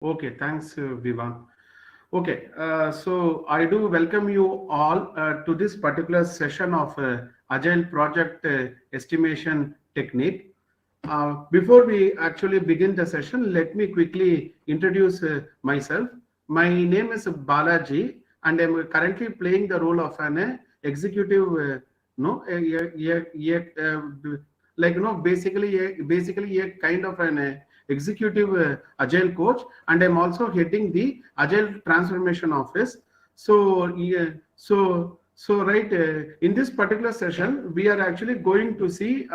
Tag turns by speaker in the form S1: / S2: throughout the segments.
S1: Okay, thanks, Vivan. Okay, so I do welcome you all to this particular session of Agile project estimation technique. Before we actually begin the session, let me quickly introduce myself. My name is Balaji, and I'm currently playing the role of an executive, no, like basically a kind of an executive agile coach, and I'm also heading the agile transformation office. So yeah, so right, in this particular session we are actually going to see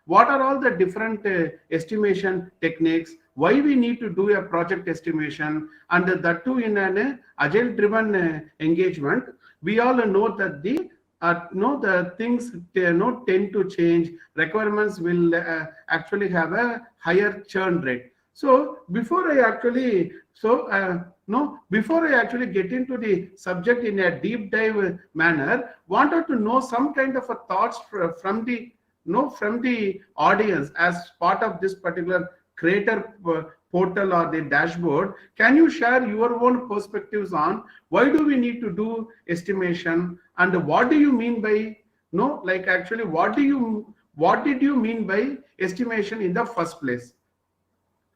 S1: what are all the different estimation techniques, why we need to do a project estimation, and that too in an agile driven engagement. We all know that the things tend to change. Requirements will actually have a higher churn rate. So before I actually so no before I actually get into the subject in a deep dive manner, wanted to know some kind of a thoughts from the from the audience as part of this particular creator portal or the dashboard. Can you share your own perspectives on why do we need to do estimation, and what do you mean by like actually what did you mean by estimation in the first place?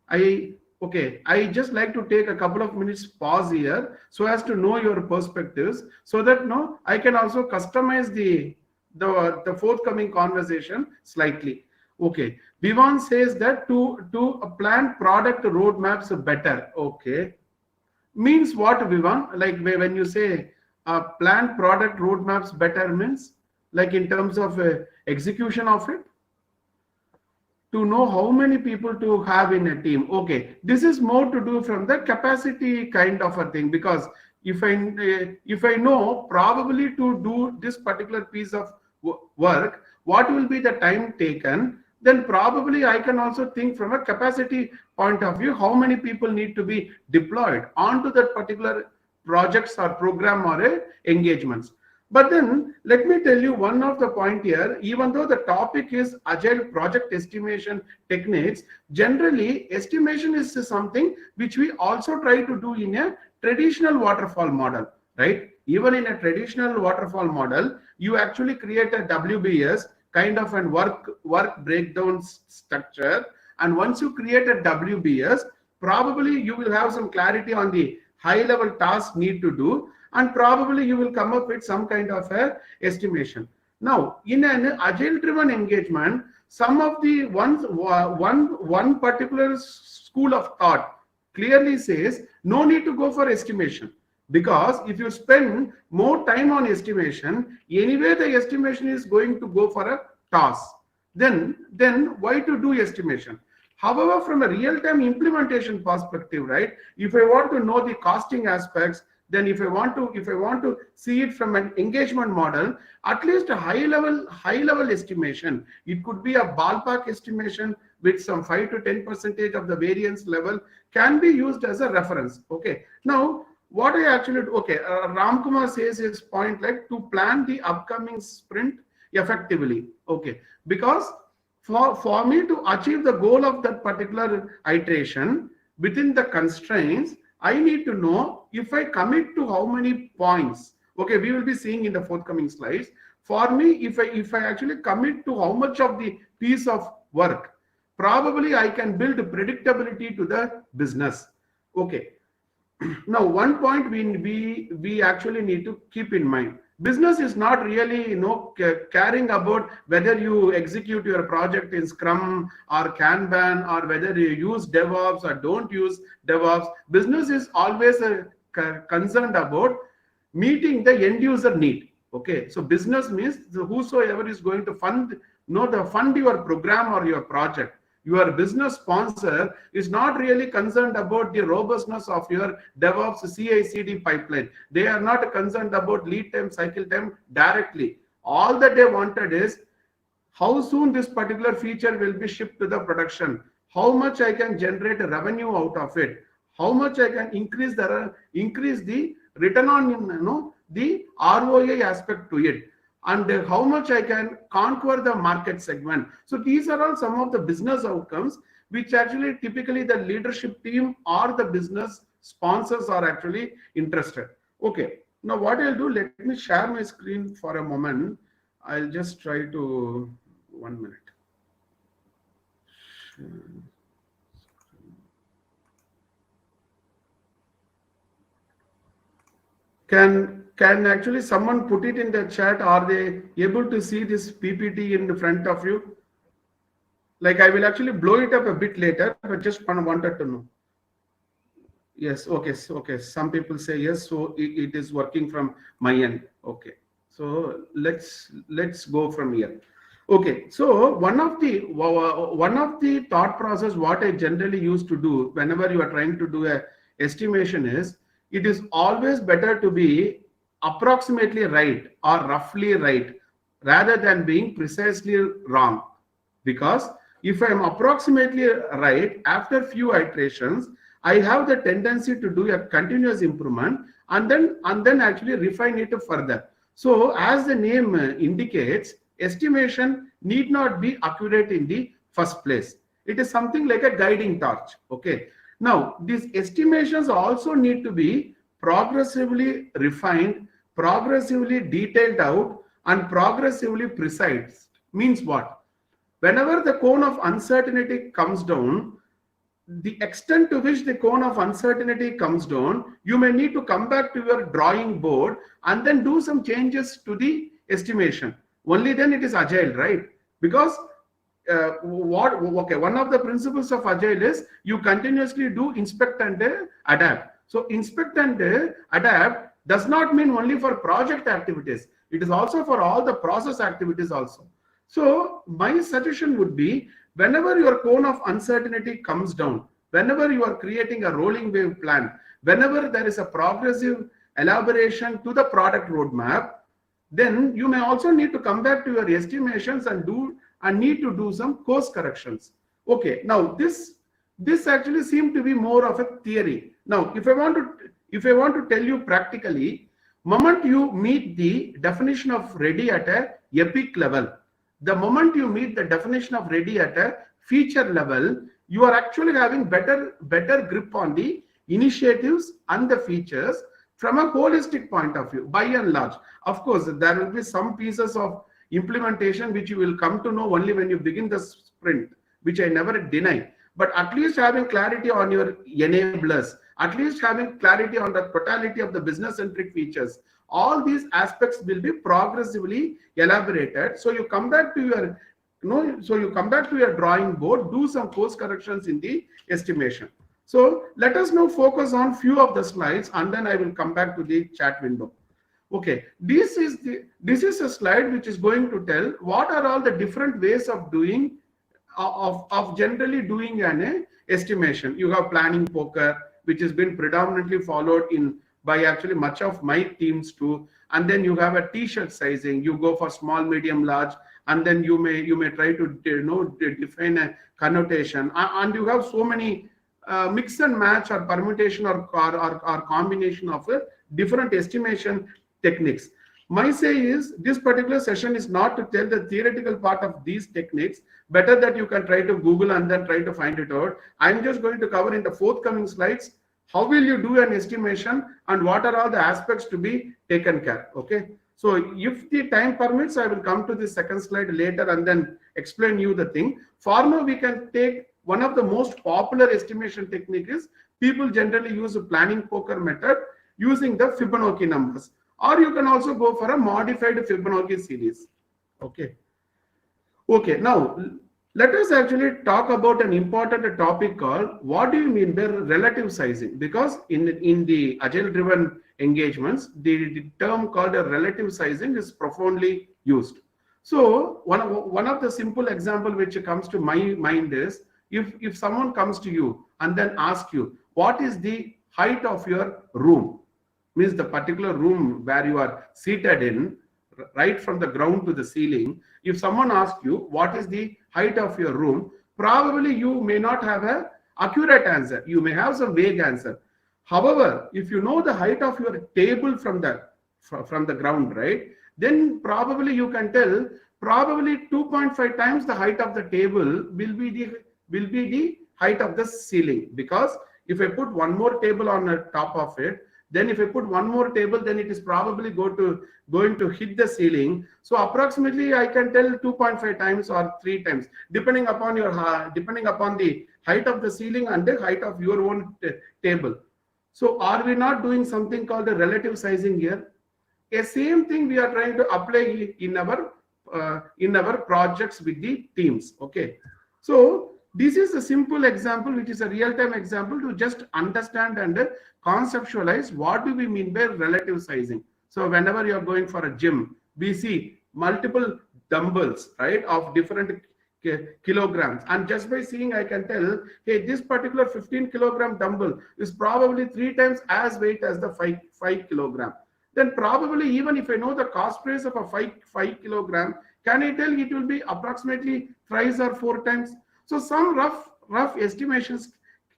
S1: I Okay, I just like to take a couple of minutes pause here so as to know your perspectives, so that no I can also customize the forthcoming conversation slightly. Okay, Vivan says that to plan product roadmaps better. Okay, means what, Vivan? Like when you say plan product roadmaps better means like in terms of execution of it, to know how many people to have in a team. Okay, this is more to do from the capacity kind of a thing, because if I know probably to do this particular piece of work, what will be the time taken, then probably I can also think from a capacity point of view how many people need to be deployed onto that particular projects or program or engagements. But then let me tell you one of the point here. Even though the topic is agile project estimation techniques, generally estimation is something which we also try to do in a traditional waterfall model, right? Even in a traditional waterfall model, you actually create a WBS kind of an work breakdown structure, and once you create a WBS, probably you will have some clarity on the high level tasks need to do, and probably you will come up with some kind of a estimation. Now in an agile driven engagement, some of the one particular school of thought clearly says no need to go for estimation, because if you spend more time on estimation, anyway the estimation is going to go for a task. Then why to do estimation? However, from a real-time implementation perspective, right? If I want to know the costing aspects, then if I want to see it from an engagement model, at least a high level estimation. It could be a ballpark estimation with some 5 to 10% of the variance level can be used as a reference. Okay. Now, what I actually okay, Ramkumar says his point like to plan the upcoming sprint effectively. Okay, because for me to achieve the goal of that particular iteration within the constraints, I need to know if I commit to how many points. Okay, we will be seeing in the forthcoming slides. For me, if I actually commit to how much of the piece of work, probably I can build predictability to the business. Okay, now one point we actually need to keep in mind: business is not really caring about whether you execute your project in scrum or kanban, or whether you use devops or don't use devops. Business is always concerned about meeting the end user need. Okay, so business means whosoever is going to fund your program or your project. Your business sponsor is not really concerned about the robustness of your DevOps CI/CD pipeline. They are not concerned about lead time, cycle time directly. All that they wanted is how soon this particular feature will be shipped to the production, how much I can generate revenue out of it, how much I can increase the return on the ROI aspect to it, and how much I can conquer the market segment. So these are all some of the business outcomes which actually typically the leadership team or the business sponsors are actually interested. Okay, now what I'll do, let me share my screen for a moment. I'll just try to, 1 minute. Can actually someone put it in the chat? Are they able to see this PPT in the front of you? Like, I will actually blow it up a bit later, but just wanted to know. Yes, okay, okay. Some people say yes, so it is working from my end. Okay, so let's go from here. Okay, so one of the thought process what I generally used to do whenever you are trying to do a estimation is, it is always better to be approximately right or roughly right rather than being precisely wrong, because if I am approximately right after few iterations, I have the tendency to do a continuous improvement and then actually refine it further. So as the name indicates, estimation need not be accurate in the first place. It is something like a guiding torch. Okay, now these estimations also need to be progressively refined, progressively detailed out, and progressively precise. Means what? Whenever the cone of uncertainty comes down, the extent to which the cone of uncertainty comes down, you may need to come back to your drawing board and then do some changes to the estimation. Only then it is agile, right? Because one of the principles of agile is you continuously do inspect and adapt. So inspect and adapt does not mean only for project activities. It is also for all the process activities also. So my suggestion would be, whenever your cone of uncertainty comes down, whenever you are creating a rolling wave plan, whenever there is a progressive elaboration to the product roadmap, then you may also need to come back to your estimations and need to do some course corrections. Okay, now this actually seemed to be more of a theory. Now if I want to tell you practically, moment you meet the definition of ready at a epic level, the moment you meet the definition of ready at a feature level, you are actually having better grip on the initiatives and the features from a holistic point of view, by and large. Of course, there will be some pieces of implementation which you will come to know only when you begin the sprint, which I never deny. But at least having clarity on your enablers, at least having clarity on the totality of the business centric features, all these aspects will be progressively elaborated. So you come back to your drawing board, do some course corrections in the estimation. So let us now focus on few of the slides, and then I will come back to the chat window. Okay, this is a slide which is going to tell what are all the different ways of doing of generally doing an estimation. You have planning poker, which has been predominantly followed in by actually much of my teams too. And then you have a t-shirt sizing. You go for small, medium, large, and then you may try to define a connotation. And you have so many mix and match or permutation or combination of different estimation techniques. My say is, this particular session is not to tell the theoretical part of these techniques. Better that you can try to Google and then try to find it out. I'm just going to cover in the forthcoming slides how will you do an estimation and what are all the aspects to be taken care. Okay, so if the time permits, I will come to the second slide later and then explain you the thing. For now, we can take one of the most popular estimation technique is people generally use a planning poker method using the Fibonacci numbers, or you can also go for a modified Fibonacci series. Okay, now let us actually talk about an important topic called what do you mean by relative sizing, because in the agile driven engagements, the term called a relative sizing is profoundly used. So one of the simple example which comes to my mind is, if someone comes to you and then asks you what is the height of your room, means the particular room where you are seated in, right from the ground to the ceiling. If someone asks you what is the height of your room, probably you may not have a accurate answer. You may have some vague answer. However, if you know the height of your table from the ground, right, then probably you can tell probably 2.5 times the height of the table will be the will be the height of the ceiling, because if I put one more table on the top of it, then if I put one more table, then it is probably going to hit the ceiling. So approximately I can tell 2.5 times or 3 times, depending upon depending upon the height of the ceiling and the height of your own table. So are we not doing something called a relative sizing here? A same thing we are trying to apply in our projects with the teams. Okay, so this is a simple example, which is a real-time example to just understand and conceptualize what do we mean by relative sizing. So whenever you are going for a gym, we see multiple dumbbells, right, of different kilograms, and just by seeing I can tell, hey, this particular 15-kilogram dumbbell is probably 3 times as weight as the 5 kilogram. Then probably, even if I know the cost price of a 5 kilogram, can I tell it will be approximately thrice or 4 times? So some rough estimations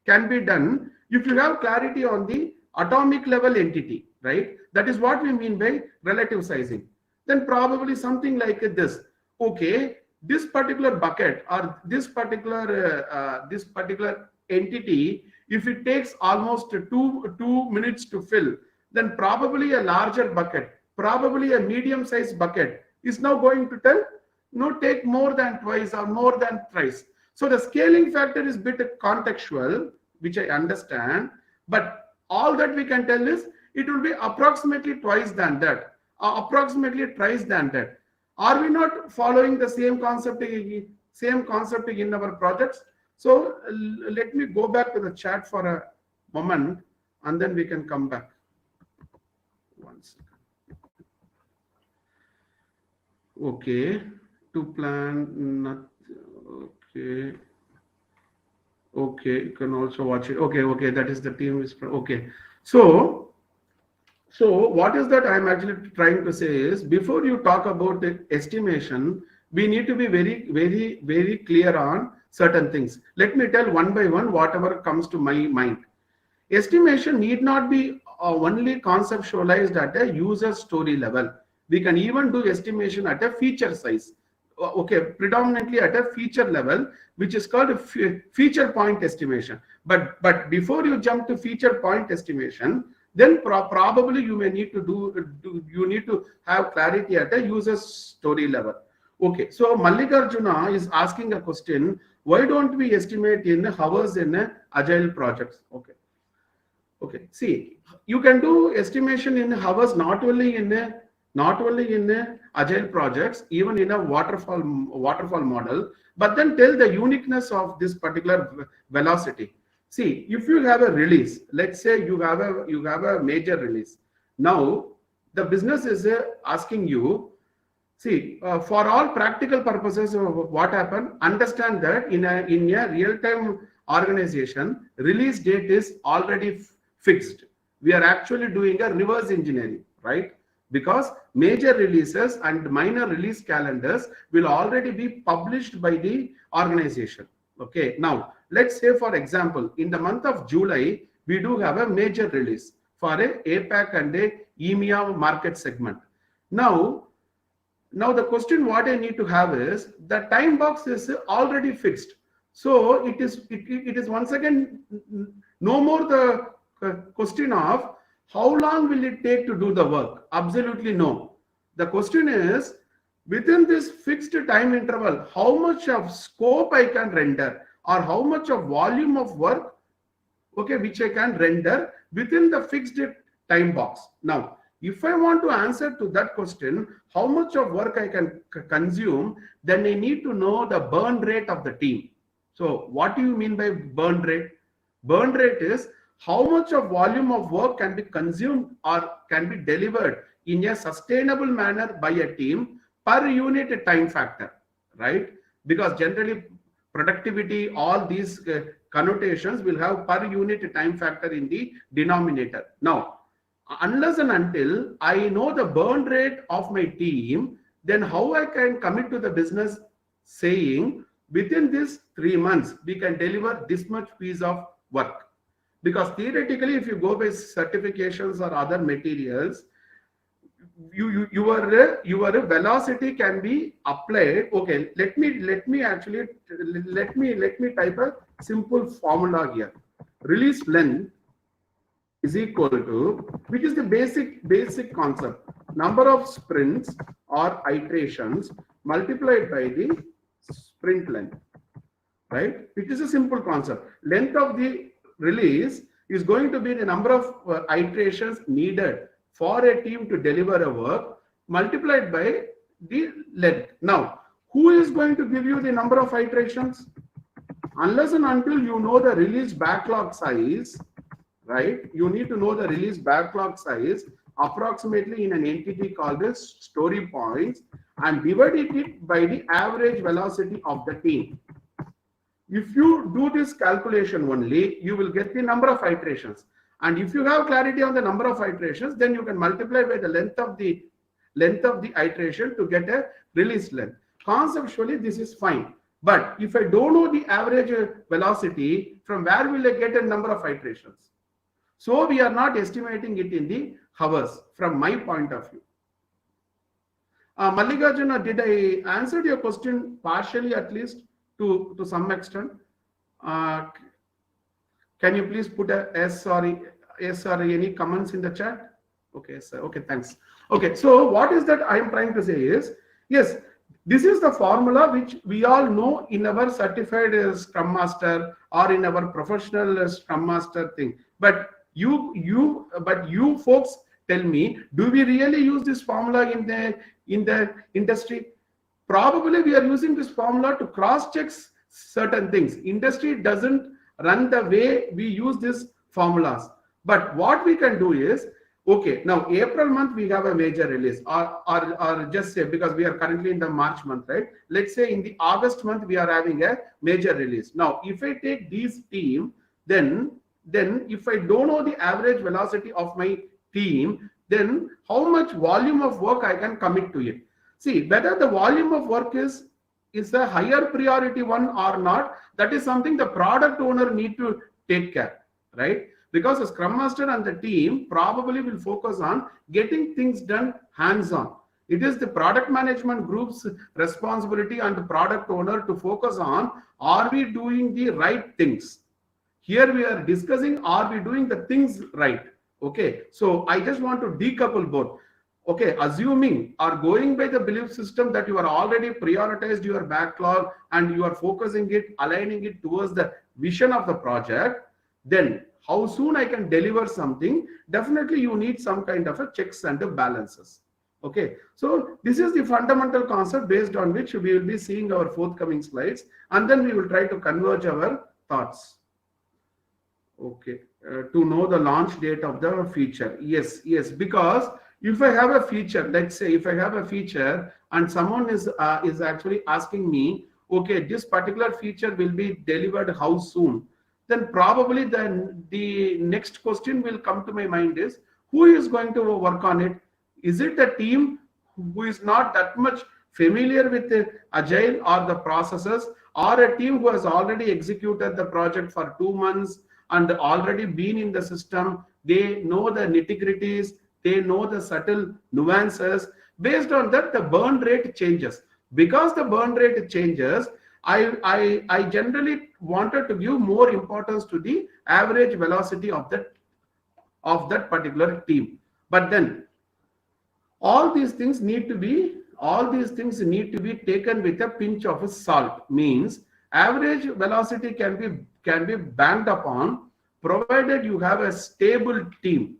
S1: can be done if you have clarity on the atomic level entity, right? That is what we mean by relative sizing. Then probably something like this. Okay, this particular bucket or this particular entity, if it takes almost two minutes to fill, then probably a larger bucket, probably a medium-sized bucket is now going to take more than twice or more than thrice. So the scaling factor is bit contextual, which I understand, but all that we can tell is it will be approximately twice than that, or approximately thrice than that. Are we not following the same concept in our projects? So let me go back to the chat for a moment, and then we can come back. One second. Okay, to plan, not okay. Okay, you can also watch it. Okay, that is the team is okay. So what is that I'm actually trying to say is, before you talk about the estimation, we need to be very clear on certain things. Let me tell one by one whatever comes to my mind. Estimation need not be only conceptualized at a user story level. We can even do estimation at a feature size. Okay, predominantly at a feature level, which is called a feature point estimation. But before you jump to feature point estimation, then probably you may need to have clarity at a user story level. Okay, so Mallikarjuna is asking a question: why don't we estimate in hours in agile projects? Okay, see, you can do estimation in hours not only in agile projects, even in a waterfall model, but then tell the uniqueness of this particular velocity. See, if you have a release, let's say you have a major release. Now the business is asking you, see, for all practical purposes, what happened? Understand that in a real-time organization, release date is already fixed. We are actually doing a reverse engineering, right? Because major releases and minor release calendars will already be published by the organization. Okay, now let's say, for example, in the month of July, we do have a major release for a APAC and a EMEA market segment. Now the question what I need to have is, the time box is already fixed. So it is once again no more the question of how long will it take to do the work. Absolutely no. The question is, within this fixed time interval, how much of scope I can render, or how much of volume of work, okay, which I can render within the fixed time box. Now, if I want to answer to that question, how much of work I can consume, then I need to know the burn rate of the team. So what do you mean by burn rate? Burn rate is how much of volume of work can be consumed or can be delivered in a sustainable manner by a team per unit time factor, right? Because generally productivity, all these connotations will have per unit time factor in the denominator. Now, unless and until I know the burn rate of my team, then how I can commit to the business saying within this 3 months we can deliver this much piece of work. Because theoretically, if you go by certifications or other materials, your velocity can be applied. Okay, let me type a simple formula here. Release length is equal to, which is the basic concept, number of sprints or iterations multiplied by the sprint length, right? Which is a simple concept. Length of the release is going to be the number of iterations needed for a team to deliver a work multiplied by the length. Now, who is going to give you the number of iterations? Unless and until you know the release backlog size, right? You need to know the release backlog size approximately in an entity called as story points and divide it by the average velocity of the team. If you do this calculation only, you will get the number of iterations. And if you have clarity on the number of iterations, then you can multiply by the length of the iteration to get a release length. Conceptually, this is fine. But if I don't know the average velocity, from where will I get a number of iterations? So we are not estimating it in the hours from my point of view. Mallikarjuna, did I answer your question partially at least to some extent? Can you please put a yes or any comments in the chat? Okay, sir. Okay, thanks. Okay, so what is that I am trying to say is, yes, this is the formula which we all know in our certified Scrum Master or in our professional Scrum Master thing. But you folks tell me, do we really use this formula in the industry? Probably we are using this formula to cross-check certain things. Industry doesn't run the way we use these formulas. But what we can do is, okay, now April month we have a major release, or just say, because we are currently in the March month, right? Let's say in the August month we are having a major release. Now, if I take these team, then if I don't know the average velocity of my team, then how much volume of work I can commit to it. See, whether the volume of work is a higher priority one or not, that is something the product owner need to take care, right? Because the Scrum Master and the team probably will focus on getting things done hands-on. It is the product management group's responsibility and the product owner to focus on, are we doing the right things? Here we are discussing, are we doing the things right? Okay, so I just want to decouple both. Okay, assuming or going by the belief system that you are already prioritized your backlog and you are focusing it, aligning it towards the vision of the project, then how soon I can deliver something, definitely you need some kind of a checks and balances. Okay, so this is the fundamental concept based on which we will be seeing our forthcoming slides, and then we will try to converge our thoughts. Okay, to know the launch date of the feature. Yes, because if I have a feature, let's say if I have a feature and someone is actually asking me, okay, this particular feature will be delivered how soon, then probably the next question will come to my mind is, who is going to work on it? Is it a team who is not that much familiar with the Agile or the processes, or a team who has already executed the project for 2 months and already been in the system? They know the nitty-gritties, they know the subtle nuances. Based on that, the burn rate changes. Because the burn rate changes, I generally wanted to give more importance to the average velocity of that particular team. But then all these things need to be taken with a pinch of salt. Means average velocity can be banked upon, provided you have a stable team,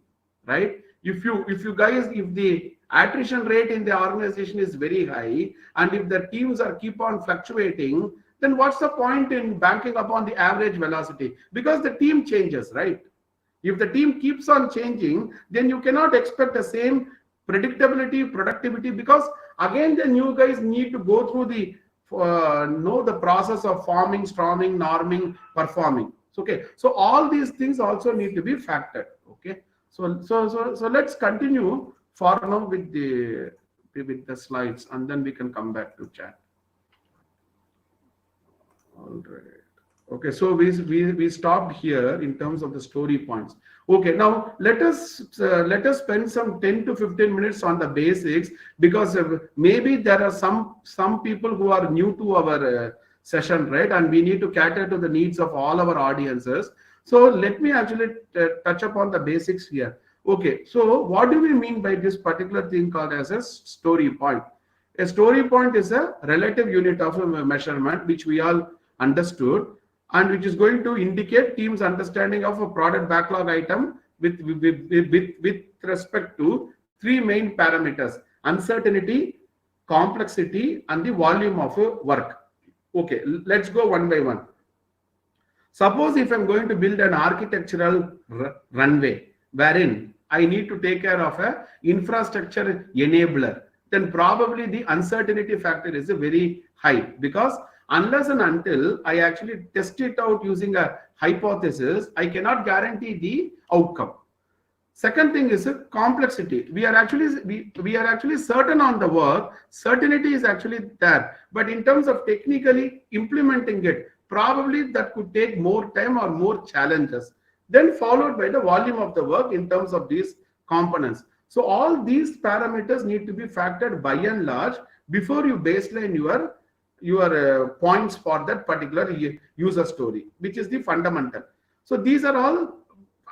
S1: right? If the attrition rate in the organization is very high, and if the teams keep on fluctuating, then what's the point in banking upon the average velocity? Because the team changes, right? If the team keeps on changing, then you cannot expect the same predictability, productivity, because again, the new guys need to go through the know the process of forming, storming, norming, performing. Okay, so all these things also need to be factored. Okay, so let's continue for now with the slides, and then we can come back to chat. All right. Okay, so we stopped here in terms of the story points. Okay, now let us spend some 10 to 15 minutes on the basics, because maybe there are some people who are new to our session, right? And we need to cater to the needs of all our audiences. So let me actually touch upon the basics here. Okay, so what do we mean by this particular thing called as a story point? A story point is a relative unit of a measurement which we all understood, and which is going to indicate team's understanding of a product backlog item with respect to three main parameters: uncertainty, complexity, and the volume of work. Okay, let's go one by one. Suppose if I'm going to build an architectural runway wherein I need to take care of a infrastructure enabler, then probably the uncertainty factor is very high, because unless and until I actually test it out using a hypothesis, I cannot guarantee the outcome. Second thing is complexity. We are actually certain on the work. Certainty is actually there, but in terms of technically implementing it, probably that could take more time or more challenges. Then followed by the volume of the work in terms of these components. So all these parameters need to be factored by and large before you baseline your points for that particular user story, which is the fundamental. So these are all.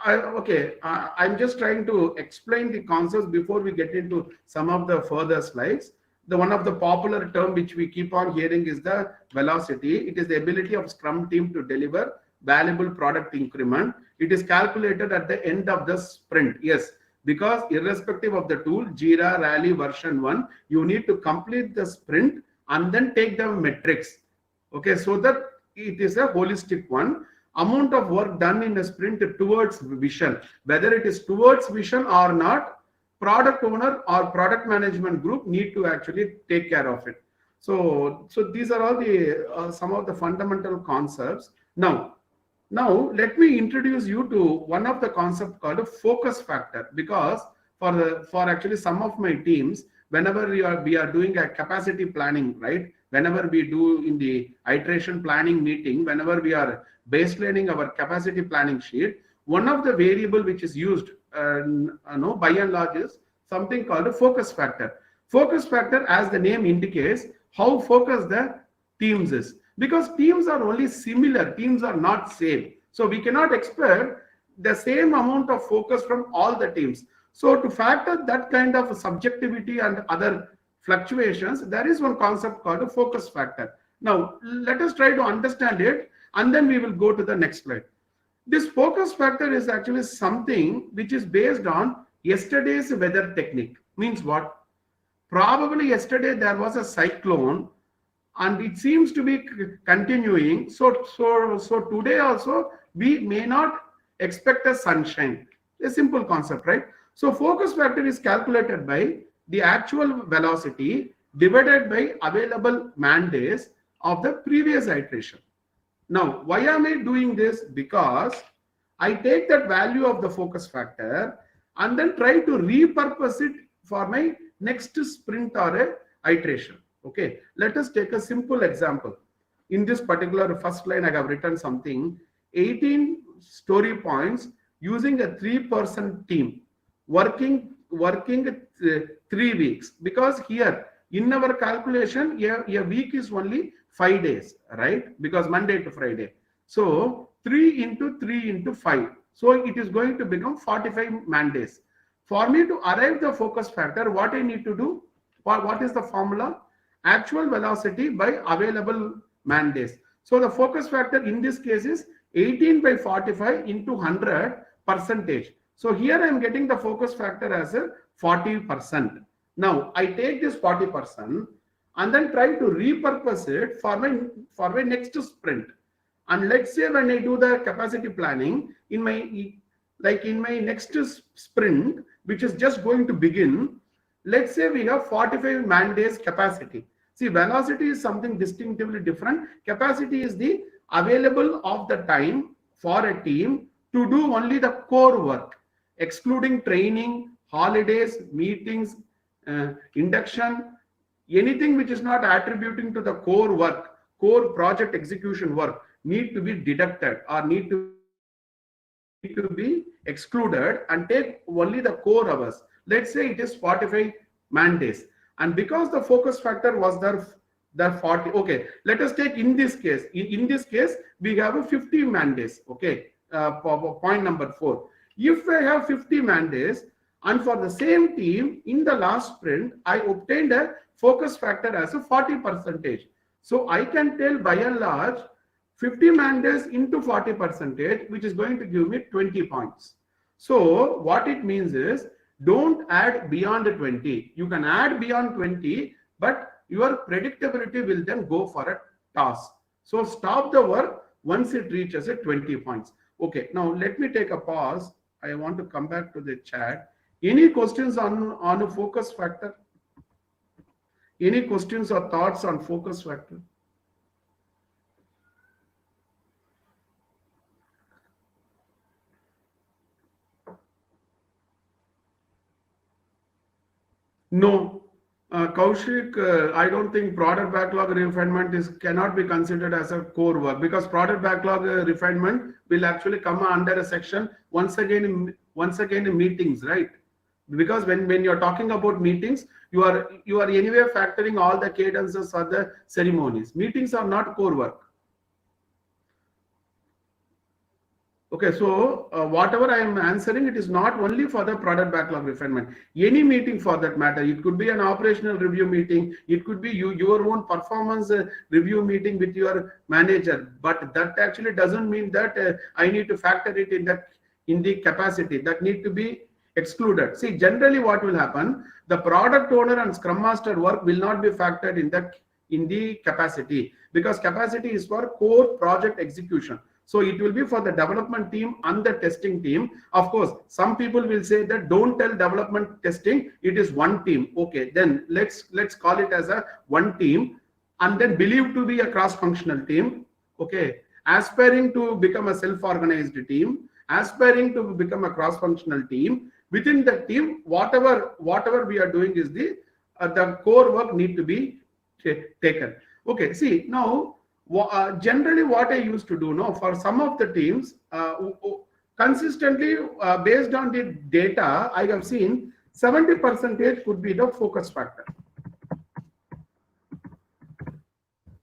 S1: I'm just trying to explain the concepts before we get into some of the further slides. The one of the popular term which we keep on hearing is the velocity. It is the ability of Scrum team to deliver valuable product increment. It is calculated at the end of the sprint. Yes, because irrespective of the tool, Jira, Rally, version 1, you need to complete the sprint and then take the metrics. Okay, so that it is a holistic one. Amount of work done in a sprint towards vision, whether it is towards vision or not, product owner or product management group need to actually take care of it. So these are all the some of the fundamental concepts. Now let me introduce you to one of the concept called a focus factor, because for actually some of my teams, whenever we are doing a capacity planning, right? Whenever we do in the iteration planning meeting, whenever we are baselining our capacity planning sheet, one of the variable which is used by and large is something called a focus factor. Focus factor, as the name indicates, how focused the teams is, because teams are only similar, teams are not same. So we cannot expect the same amount of focus from all the teams. So to factor that kind of subjectivity and other fluctuations, there is one concept called a focus factor. Now let us try to understand it, and then we will go to the next slide. This focus factor is actually something which is based on yesterday's weather technique. Means what? Probably yesterday there was a cyclone and it seems to be continuing. So today also we may not expect a sunshine. A simple concept, right? So focus factor is calculated by the actual velocity divided by available man days of the previous iteration. Now, why am I doing this? Because I take that value of the focus factor and then try to repurpose it for my next sprint or a iteration. Okay, let us take a simple example. In this particular first line, I have written something: 18 story points using a 3-person team, working 3 weeks. Because here in our calculation, a week is only 5 days, right? Because Monday to Friday. So 3 into 3 into 5. So it is going to become 45 man days. For me to arrive the focus factor, what I need to do? What is the formula? Actual velocity by available man days. So the focus factor in this case is 18 by 45 into 100 percentage. So here I am getting the focus factor as a 40%. Now I take this 40% and then try to repurpose it for my next sprint. And let's say when I do the capacity planning in my next sprint, which is just going to begin, let's say we have 45 man days capacity. See, velocity is something distinctively different. Capacity is the available of the time for a team to do only the core work, excluding training, holidays, meetings, induction, anything which is not attributing to the core work, core project execution work, need to be deducted or need to be eliminated. excluded and take only the core hours. Let's say it is 45 man days, and because the focus factor was there 40. Okay, let us take in this case. In this case, we have a 50 man days. Okay, point number 4. If I have 50 man days, and for the same team in the last sprint, I obtained a focus factor as a 40%. So I can tell by and large 50 man days into 40%, which is going to give me 20 points. So what it means is, don't add beyond 20. You can add beyond 20, but your predictability will then go for a task. So stop the work once it reaches 20 points. Okay, now let me take a pause. I want to come back to the chat. Any questions on a focus factor? Any questions or thoughts on focus factor? No, Kaushik, I don't think product backlog refinement cannot be considered as a core work, because product backlog refinement will actually come under a section once again in meetings, right? Because when you're talking about meetings, you are anyway factoring all the cadences or the ceremonies. Meetings are not core work. Okay, so whatever I am answering, it is not only for the product backlog refinement. Any meeting for that matter, it could be an operational review meeting, it could be your own performance review meeting with your manager. But that actually doesn't mean that I need to factor it in the capacity. That need to be excluded. See, generally what will happen, the product owner and scrum master work will not be factored in the capacity, because capacity is for core project execution. So it will be for the development team and the testing team. Of course, some people will say that don't tell development testing, it is one team. Okay, then let's call it as a one team, and then believed to be a cross-functional team. Okay, aspiring to become a self-organized team, aspiring to become a cross-functional team. Within the team, whatever we are doing is the core work need to be taken. Okay, see now. Generally what I used to do now for some of the teams, consistently based on the data, I have seen 70% could be the focus factor.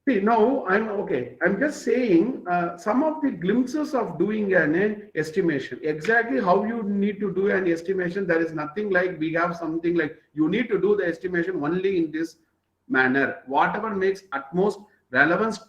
S1: See, now I'm just saying some of the glimpses of doing an estimation. Exactly how you need to do an estimation, there is nothing like we have something like you need to do the estimation only in this manner. Whatever makes utmost relevance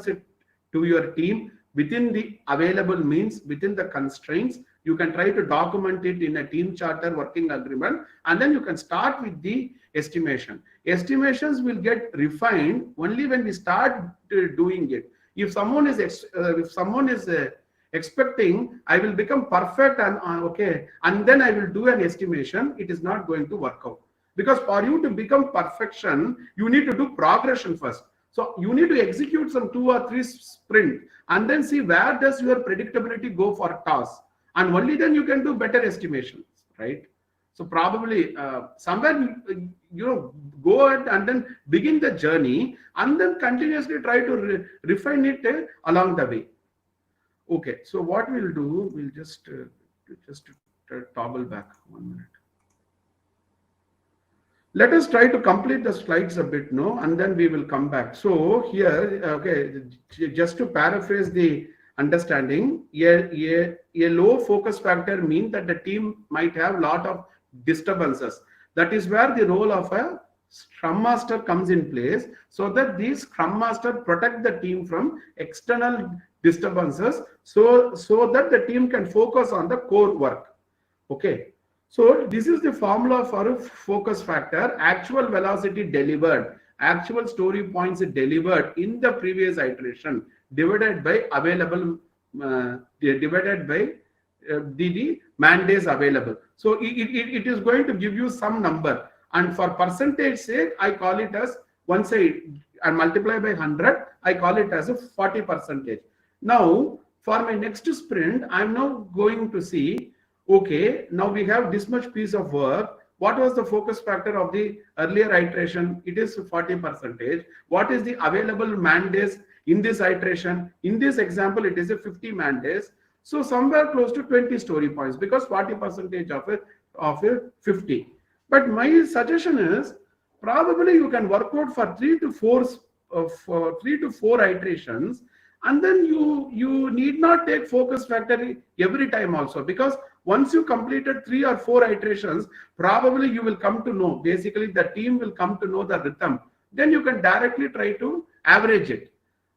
S1: to your team within the available means, within the constraints, you can try to document it in a team charter working agreement, and then you can start with the estimation. Estimations will get refined only when we start doing it. If someone is expecting I will become perfect and then I will do an estimation, it is not going to work out, because for you to become perfection, you need to do progression first. So you need to execute some 2 or 3 sprint and then see where does your predictability go for tasks, and only then you can do better estimations, right? So probably somewhere go ahead and then begin the journey and then continuously try to refine it along the way. Okay, so what we'll do, we'll just toggle back 1 minute. Let us try to complete the slides a bit, and then we will come back. So here, okay, just to paraphrase the understanding, a low focus factor means that the team might have a lot of disturbances. That is where the role of a scrum master comes in place, so that these scrum master protect the team from external disturbances, so that the team can focus on the core work. Okay. So this is the formula for a focus factor: actual velocity delivered, actual story points delivered in the previous iteration, divided by available, divided by the man days available. So it is going to give you some number, and for percentage sake, I call it as, once I multiply by 100, I call it as a 40%. Now for my next sprint, I'm now going to see, okay, now we have this much piece of work. What was the focus factor of the earlier iteration? It is 40%. What is the available man days in this iteration? In this example, it is a 50 man days. So somewhere close to 20 story points, because 40 percentage of a 50. But my suggestion is, probably you can work out for 3 to 4 iterations, and then you need not take focus factor every time also, because once you completed 3 or 4 iterations, probably you will come to know, basically the team will come to know the rhythm. Then you can directly try to average it.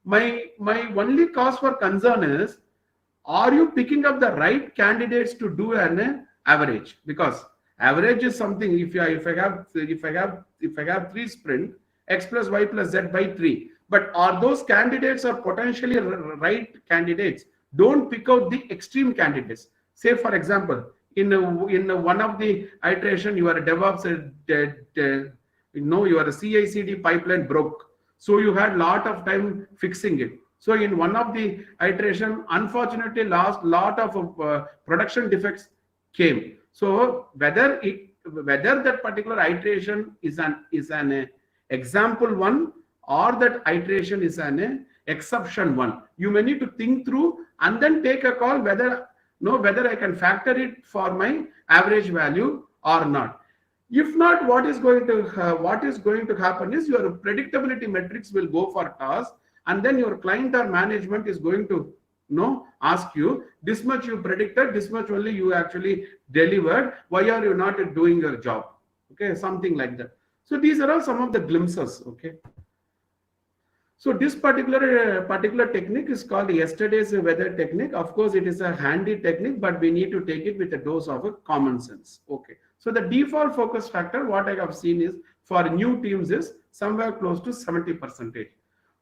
S1: My only cause for concern is, are you picking up the right candidates to do an average? Because average is something, if I have 3 sprint, x plus y plus z by 3, but are those candidates are potentially right candidates? Don't pick out the extreme candidates. Say for example, in one of the iteration, your DevOps your CI/CD pipeline broke, so you had lot of time fixing it. So in one of the iteration, unfortunately, last lot of production defects came. So whether that particular iteration is an example one, or that iteration is an exception one, you may need to think through and then take a call whether I can factor it for my average value or not. If not, what is going to happen is your predictability metrics will go for toss, and then your client or management is going to ask you, this much you predicted, this much only you actually delivered, why are you not doing your job? Okay, something like that. So these are all some of the glimpses. Okay, so this particular technique is called yesterday's weather technique. Of course, it is a handy technique, but we need to take it with a dose of a common sense. Okay. So the default focus factor, what I have seen is, for new teams is somewhere close to 70%.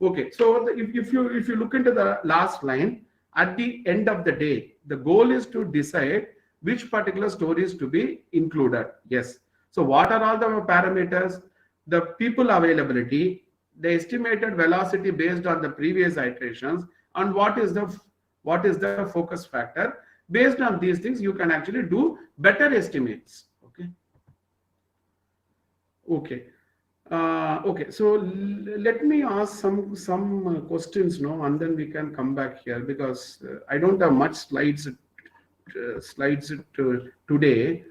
S1: Okay. So if you look into the last line, at the end of the day, the goal is to decide which particular stories to be included. Yes. So what are all the parameters? The people availability, the estimated velocity based on the previous iterations, and what is the focus factor. Based on these things, you can actually do better estimates. Okay. So let me ask some questions now, and then we can come back here, because I don't have much slides today.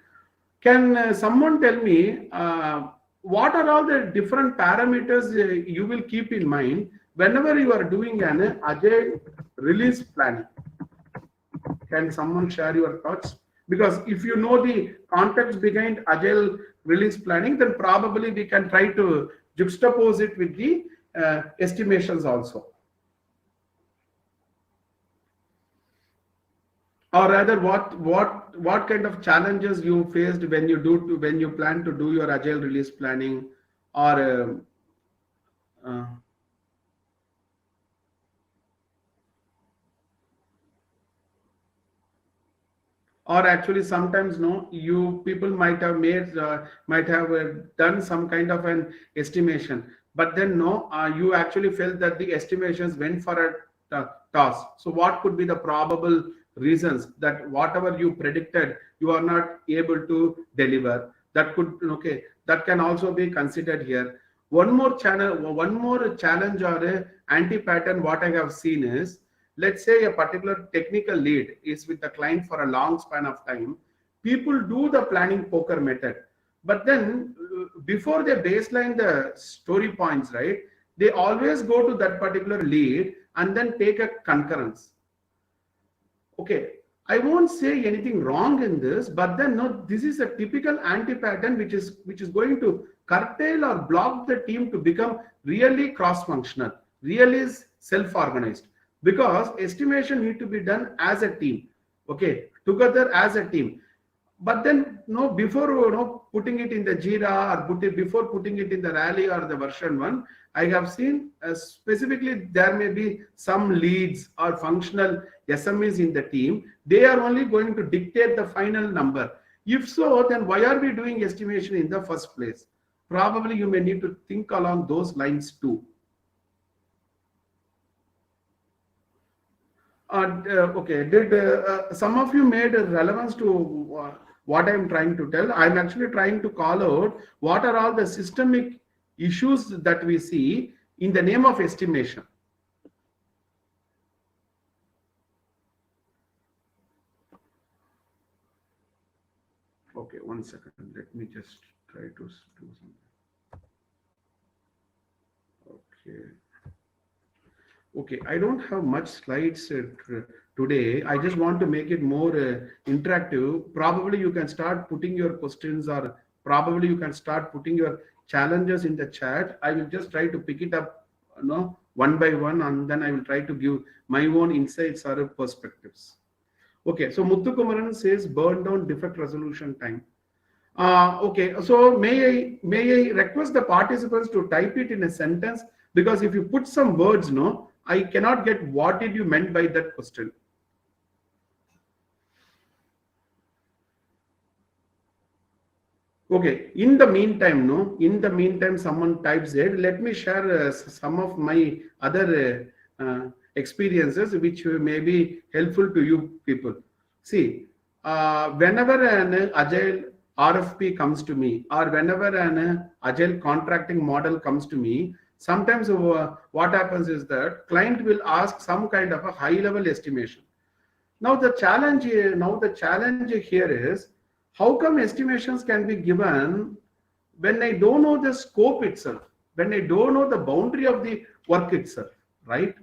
S1: Can someone tell me what are all the different parameters you will keep in mind whenever you are doing an agile release planning? Can someone share your thoughts? Because if you know the context behind agile release planning, then probably we can try to juxtapose it with the estimations also. Or rather, what kind of challenges you faced when you plan to do your agile release planning, or actually sometimes no, you people might have done some kind of an estimation, but then no, you actually felt that the estimations went for a toss. So what could be the probable reasons that whatever you predicted you are not able to deliver? That can also be considered here. One more challenge or a anti pattern what I have seen is, let's say a particular technical lead is with the client for a long span of time. People do the planning poker method, but then before they baseline the story points, right, they always go to that particular lead and then take a concurrence. Okay, I won't say anything wrong in this, but then no, this is a typical anti-pattern which is going to curtail or block the team to become really cross-functional, really self-organized, because estimation need to be done as a team. Okay, together as a team. But then before putting it in the Jira, or before putting it in the Rally or the version 1, I have seen specifically there may be some leads or functional SMEs in the team. They are only going to dictate the final number. If so, then why are we doing estimation in the first place? Probably you may need to think along those lines too. Okay, did some of you made a relevance to what I'm trying to tell? I'm actually trying to call out what are all the systemic issues that we see in the name of estimation. Okay, 1 second. Let me just try to do something. Okay. Okay, I don't have much slides today. I just want to make it more interactive. Probably you can start putting your questions, or probably you can start putting your challenges in the chat. I will just try to pick it up, one by one, and then I will try to give my own insights or perspectives. Okay, so Muthukumaran says burn down defect resolution time. Okay, so may I request the participants to type it in a sentence, because if you put some words, no, I cannot get what did you meant by that question. Okay, in the meantime, someone types it. Let me share some of my other experiences which may be helpful to you people. See, whenever an agile RFP comes to me, or whenever an agile contracting model comes to me, sometimes what happens is that client will ask some kind of a high level estimation. Now the challenge here is, how come estimations can be given when I don't know the scope itself, when I don't know the boundary of the work itself, right?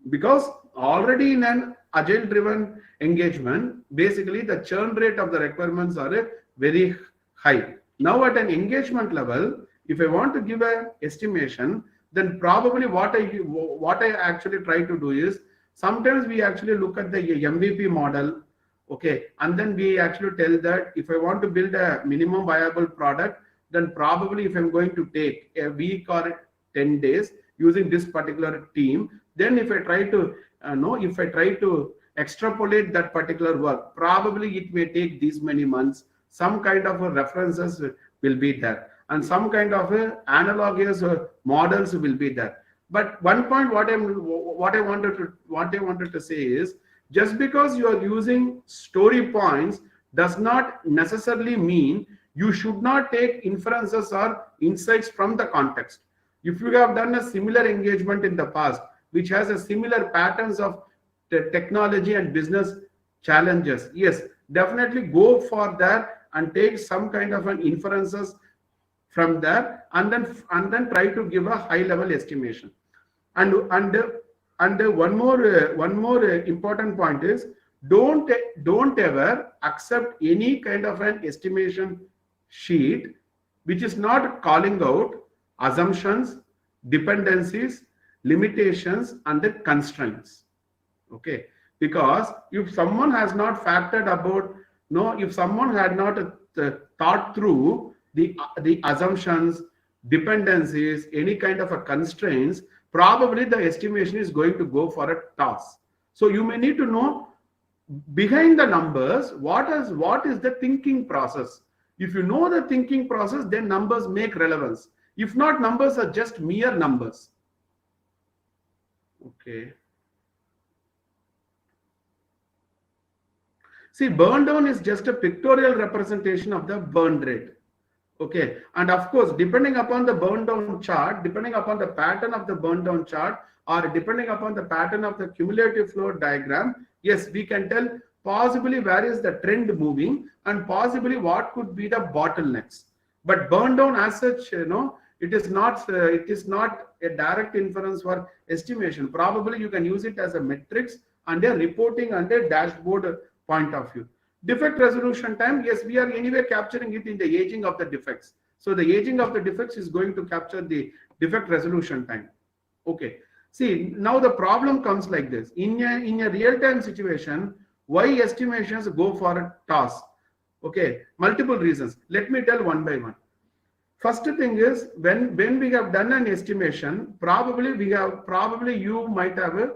S1: Because already in an agile driven engagement, basically the churn rate of the requirements are very high. Now at an engagement level, if I want to give an estimation, then probably what I actually try to do is, sometimes we actually look at the MVP model. Okay, and then we actually tell that if I want to build a minimum viable product, then probably if I'm going to take a week or 10 days using this particular team, then if I try to if I try to extrapolate that particular work, probably it may take these many months. Some kind of a references will be there, and some kind of analogous models will be there. But one point, what I wanted to say is, just because you are using story points does not necessarily mean you should not take inferences or insights from the context. If you have done a similar engagement in the past, which has a similar patterns of technology and business challenges, yes, definitely go for that and take some kind of an inferences from there, and then try to give a high level estimation. And one more important point is, don't ever accept any kind of an estimation sheet which is not calling out assumptions, dependencies, limitations, and the constraints. Okay, because if someone has not factored about, no, if someone had not thought through the assumptions, dependencies, any kind of a constraints, probably the estimation is going to go for a toss. So you may need to know behind the numbers what is the thinking process. If you know the thinking process, then numbers make relevance. If not, numbers are just mere numbers. Okay. See, burn down is just a pictorial representation of the burn rate. Okay, and of course, depending upon the burn down chart, depending upon the pattern of the burn down chart, or depending upon the pattern of the cumulative flow diagram, yes, we can tell possibly where is the trend moving, and possibly what could be the bottlenecks. But burn down as such, it is not a direct inference for estimation. Probably you can use it as a metrics and a reporting and a dashboard point of view. Defect resolution time, yes, we are anyway capturing it in the aging of the defects. So the aging of the defects is going to capture the defect resolution time. Okay. See, now the problem comes like this. In a real-time situation, why estimations go for a toss? Okay, multiple reasons. Let me tell one by one. First thing is, when we have done an estimation, probably you might have a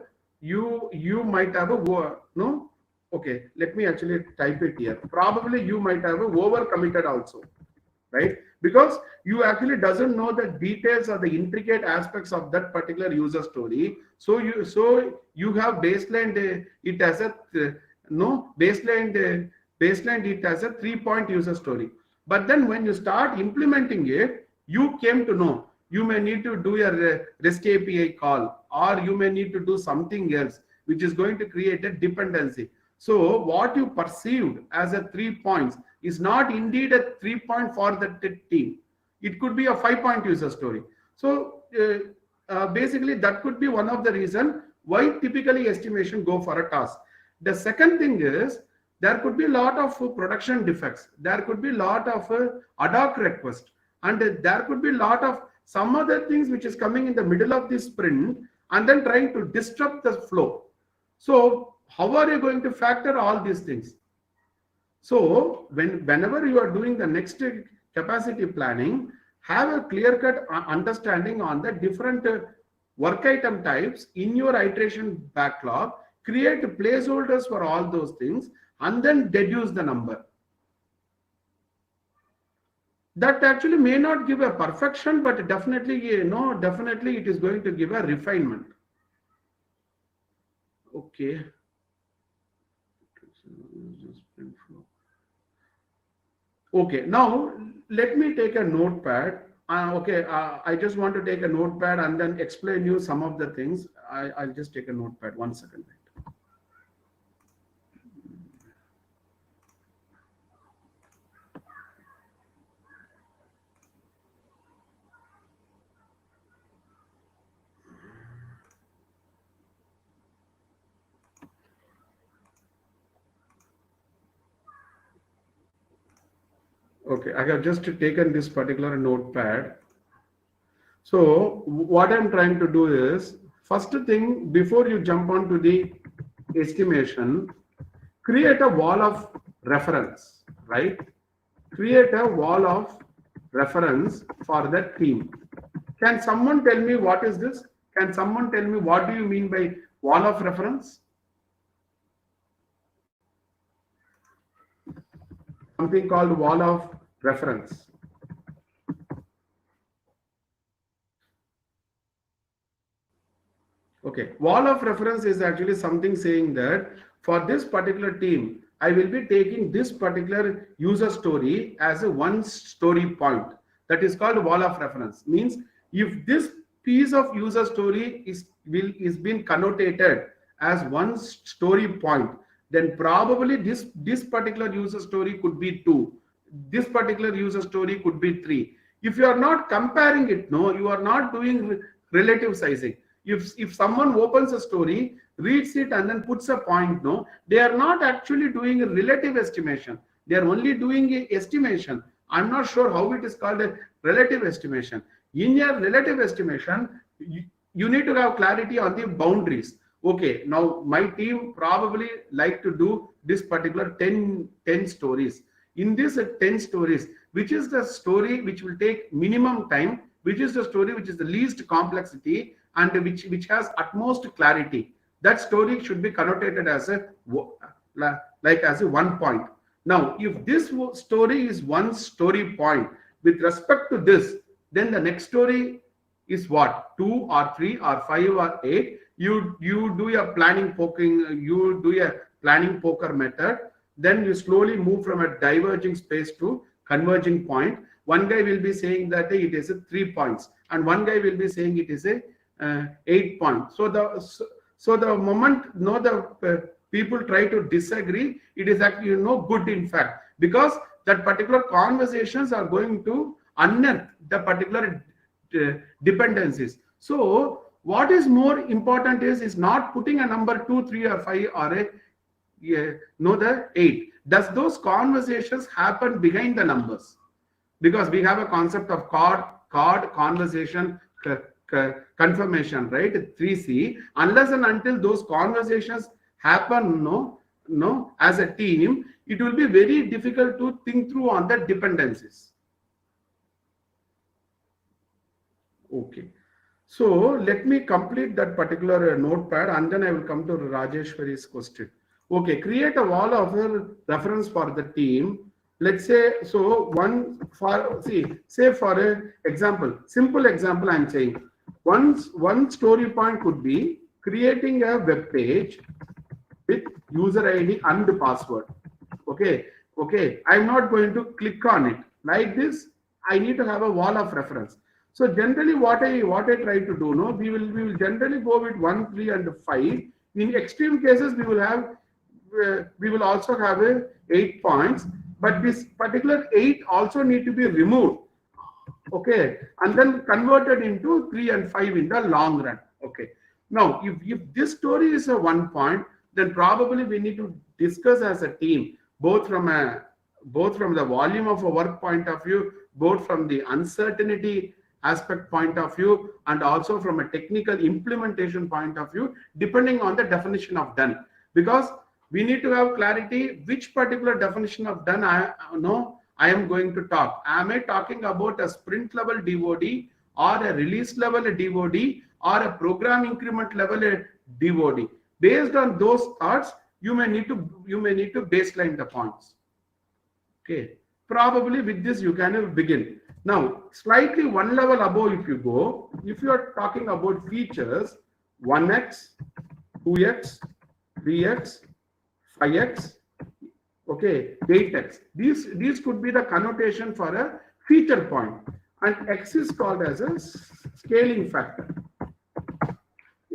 S1: no. Okay, let me actually type it here. Probably you might have a overcommitted also, right? Because you actually doesn't know the details or the intricate aspects of that particular user story. So you have baselined it as a baselined it as a 3-point user story. But then when you start implementing it, you came to know you may need to do a REST API call, or you may need to do something else which is going to create a dependency. So what you perceived as a 3 points is not indeed a 3 point for the team. It could be a 5 point user story. So basically that could be one of the reason why typically estimation go for a task. The second thing is there could be a lot of production defects. There could be a lot of ad hoc requests, and there could be a lot of some other things which is coming in the middle of the sprint and then trying to disrupt the flow. So how are you going to factor all these things? So whenever you are doing the next capacity planning, have a clear-cut understanding on the different work item types in your iteration backlog, create placeholders for all those things, and then deduce the number. That actually may not give a perfection, but definitely, definitely it is going to give a refinement. Okay. Okay, now let me take a notepad. I just want to take a notepad and then explain you some of the things. I'll just take a notepad. 1 second. Okay, I have just taken this particular notepad. So what I'm trying to do is, first thing, before you jump onto the estimation, create a wall of reference, right? Create a wall of reference for that team. Can someone tell me what is this? Can someone tell me what do you mean by wall of reference? Something called wall of reference. Okay, wall of reference is actually something saying that for this particular team, I will be taking this particular user story as a one story point. That is called wall of reference. Means if this piece of user story is been connotated as one story point, then probably this particular user story could be 2. This particular user story could be 3. If you are not comparing it, no, you are not doing relative sizing. If someone opens a story, reads it and then puts a point, no, they are not actually doing a relative estimation. They are only doing a estimation. I'm not sure how it is called a relative estimation. In a relative estimation, you need to have clarity on the boundaries. Okay, now my team probably like to do this particular 10 stories. In this 10 stories, which is the story which will take minimum time, which is the story which is the least complexity, and which has utmost clarity, that story should be connotated as a as a 1 point. Now if this story is one story point with respect to this, then the next story is what, 2 or 3 or 5 or 8. You do a planning poker method, then you slowly move from a diverging space to converging point. One guy will be saying that it is a 3 points, and one guy will be saying it is a 8 points. So the moment the people try to disagree, it is actually good, in fact, because that particular conversations are going to unearth the particular dependencies. So what is more important is not putting a number 2, 3 or 5 or the 8. Does those conversations happen behind the numbers? Because we have a concept of card conversation confirmation, right? 3C. Unless and until those conversations happen, as a team, it will be very difficult to think through on the dependencies. Okay. So let me complete that particular notepad, and then I will come to Rajeshwari's question. Okay, create a wall of reference for the team. Let's say, so say for an example, simple example, I'm saying one story point could be creating a web page with user ID and password. Okay, I'm not going to click on it like this. I need to have a wall of reference. So generally, what I try to do, we will generally go with 1, 3, and 5. In extreme cases, we will have we will also have a 8 points, but this particular 8 also need to be removed, okay, and then converted into 3 and 5 in the long run. Okay, now if this story is a 1 point, then probably we need to discuss as a team, both from the volume of a work point of view, both from the uncertainty aspect point of view, and also from a technical implementation point of view, depending on the definition of done. Because we need to have clarity which particular definition of done I am going to talk. Am I talking about a sprint level DOD, or a release level DOD, or a program increment level DOD? Based on those thoughts, you may need to baseline the points. Okay, probably with this you can begin. Now, slightly one level above, if you go, if you are talking about features, 1x, 2x, 3x, 5x, okay, 8x. These could be the connotation for a feature point, and x is called as a scaling factor.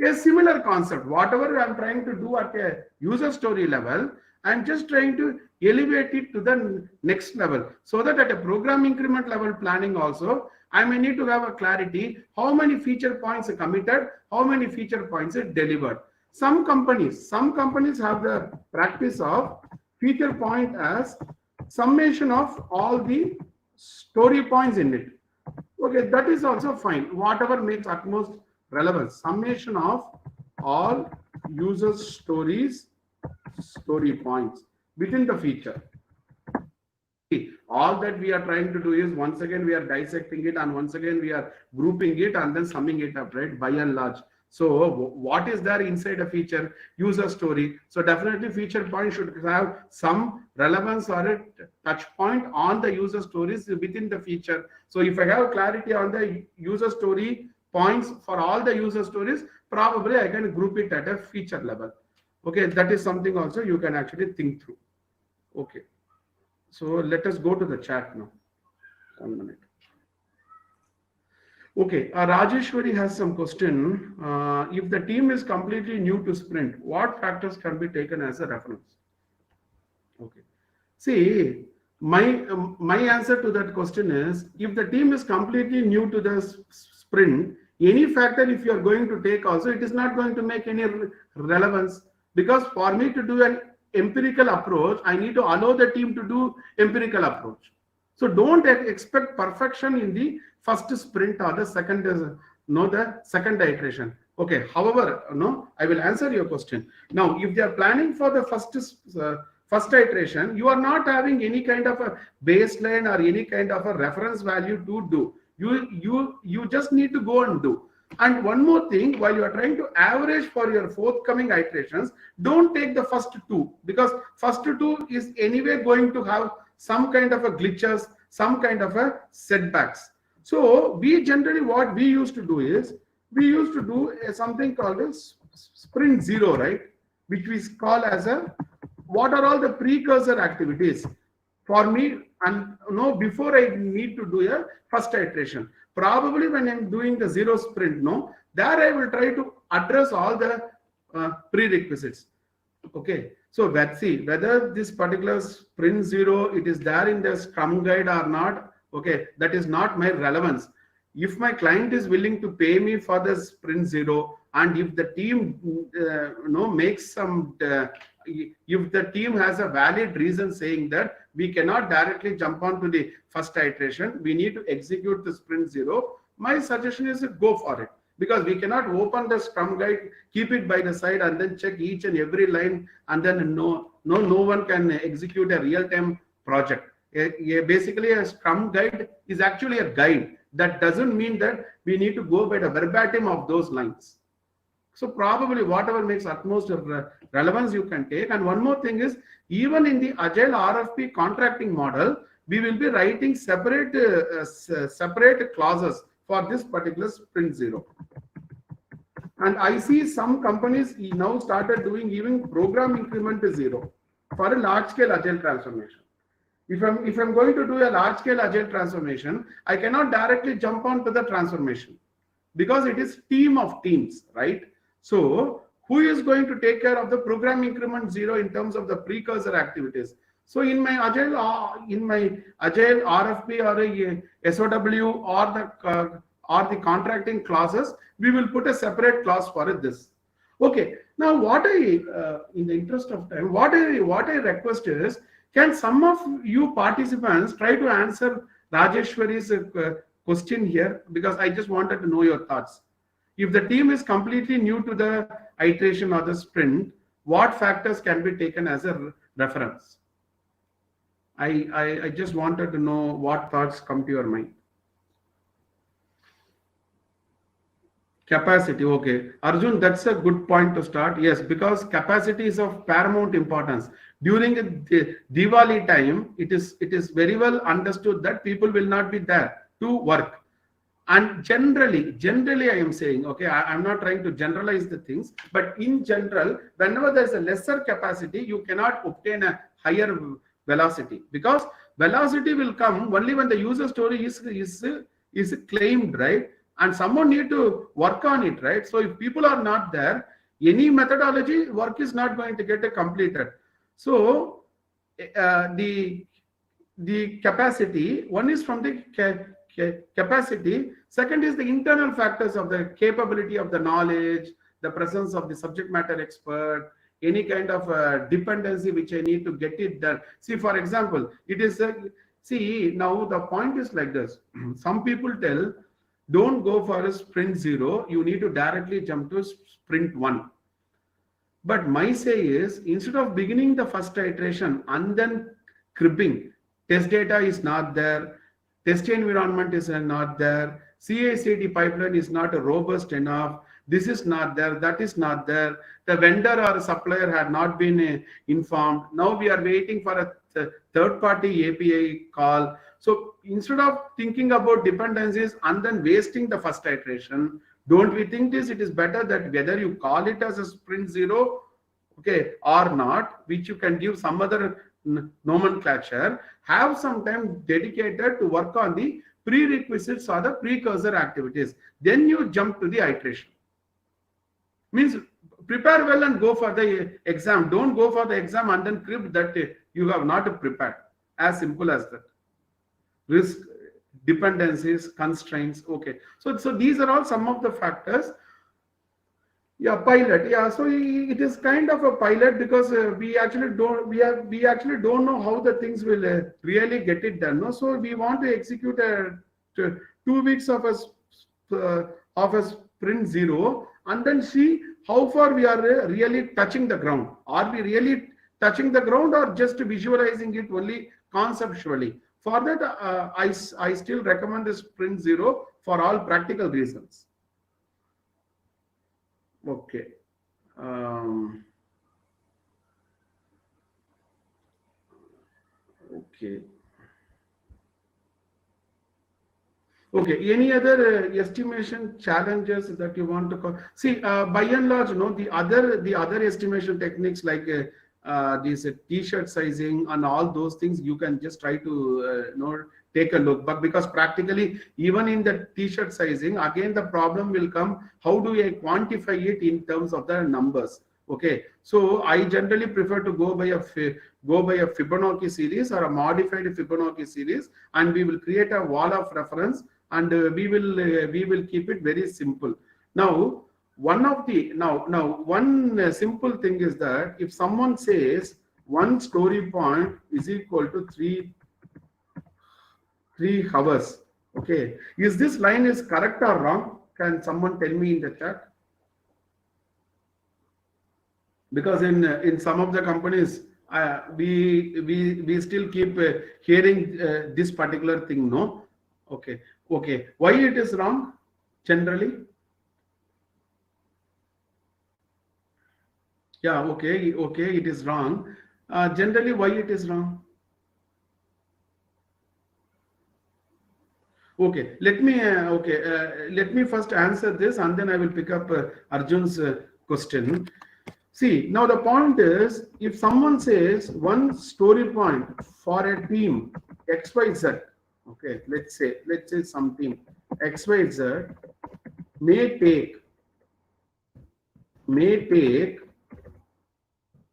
S1: A similar concept, whatever I'm trying to do at a user story level, I'm just trying to elevate it to the next level, so that at a program increment level planning also, I may need to have a clarity how many feature points are committed, how many feature points are delivered. Some companies have the practice of feature point as summation of all the story points in it. Okay, that is also fine. Whatever makes utmost relevance, summation of all user story points within the feature. All that we are trying to do is, once again we are dissecting it, and once again we are grouping it and then summing it up, right, by and large. So what is there inside a feature? User story. So definitely feature point should have some relevance or a touch point on the user stories within the feature. So if I have clarity on the user story points for all the user stories, probably I can group it at a feature level. Okay, that is something also you can actually think through. Okay, so let us go to the chat now. 1 minute. Okay, Rajeshwari has some question. If the team is completely new to sprint, what factors can be taken as a reference? Okay, see, my answer to that question is, if the team is completely new to the sprint, any factor if you are going to take also, it is not going to make any relevance, because for me to do an empirical approach, I need to allow the team to do empirical approach. So don't expect perfection in the first sprint or the second, the second iteration. Okay, however, I will answer your question. Now, if they are planning for the first iteration, you are not having any kind of a baseline or any kind of a reference value to do. You just need to go and do. And one more thing, while you are trying to average for your forthcoming iterations, don't take the first two, because first two is anyway going to have some kind of a glitches, some kind of a setbacks. So we generally, what we used to do is, we used to do something called as sprint zero, right? Which we call as a, what are all the precursor activities for me, and before I need to do a first iteration. Probably when I'm doing the zero sprint, there I will try to address all the prerequisites. Okay, so let's see whether this particular sprint zero, it is there in the Scrum guide or not. Okay, that is not my relevance. If my client is willing to pay me for the sprint zero, and if the team makes some if the team has a valid reason saying that we cannot directly jump onto the first iteration, we need to execute the sprint zero, my suggestion is to go for it, because we cannot open the Scrum guide, keep it by the side, and then check each and every line, and then no one can execute a real-time project. Basically, a Scrum guide is actually a guide. That doesn't mean that we need to go by the verbatim of those lines. So probably whatever makes utmost relevance you can take. And one more thing is, even in the Agile RFP contracting model, we will be writing separate clauses for this particular sprint zero. And I see some companies now started doing even program increment zero for a large scale Agile transformation. If I'm going to do a large scale Agile transformation, I cannot directly jump onto the transformation, because it is team of teams, right? So Who is going to take care of the program increment 0 in terms of the precursor activities? So in my agile RFP or a SOW or the contracting clauses, we will put a separate clause for this. Okay. Now, what I in the interest of time, what I request is, can some of you participants try to answer Rajeshwari's question here, because I just wanted to know your thoughts. If the team is completely new to the iteration or the sprint, what factors can be taken as a reference? I just wanted to know what thoughts come to your mind. Capacity, okay. Arjun, that's a good point to start. Yes, because capacity is of paramount importance. During the Diwali time, it is very well understood that people will not be there to work. And generally I am saying, okay, I'm not trying to generalize the things, but in general, whenever there's a lesser capacity, you cannot obtain a higher velocity, because velocity will come only when the user story is claimed, right? And someone need to work on it, right? So if people are not there, any methodology work is not going to get completed. So the capacity, one is from the capacity, second is the internal factors of the capability of the knowledge, the presence of the subject matter expert, any kind of dependency which I need to get it done. See, for example, it is see, now the point is like this. Some people tell, don't go for a sprint 0, you need to directly jump to sprint 1. But my say is, instead of beginning the first iteration and then cribbing, test data is not there, test environment is not there, CI/CD pipeline is not robust enough, this is not there, that is not there, the vendor or supplier had not been informed. Now we are waiting for a third-party API call. So instead of thinking about dependencies and then wasting the first iteration, don't we think it is better that whether you call it as a sprint 0, okay, or not, which you can give some other nomenclature, have some time dedicated to work on the prerequisites or the precursor activities. Then you jump to the iteration. Means prepare well and go for the exam. Don't go for the exam and then crib that you have not prepared. As simple as that. Risk, dependencies, constraints. Okay. So these are all some of the factors. Yeah, pilot. Yeah, so it is kind of a pilot, because we actually don't know how the things will really get it done. No, so we want to execute a 2 weeks of a sprint 0, and then see how far we are really touching the ground. Are we really touching the ground, or just visualizing it only conceptually? For that, I still recommend the sprint 0 for all practical reasons. Okay. Okay. Okay. Any other estimation challenges that you want to call? See, by and large, the other estimation techniques like these t-shirt sizing and all those things, you can just try to take a look. But because practically, even in the t-shirt sizing, again the problem will come. How do I quantify it in terms of the numbers? Okay, so I generally prefer to go by a Fibonacci series or a modified Fibonacci series, and we will create a wall of reference, and we will keep it very simple. Now, one simple thing is that if someone says one story point is equal to 3 hours, okay, is this line is correct or wrong? Can someone tell me in the chat? Because in some of the companies, we still keep hearing this particular thing. No, okay. Why it is wrong generally? Yeah, okay, it is wrong. Generally, why it is wrong? Okay, let me first answer this, and then I will pick up Arjun's question. See, now the point is, if someone says one story point for a team XYZ, okay, let's say some team XYZ may take may take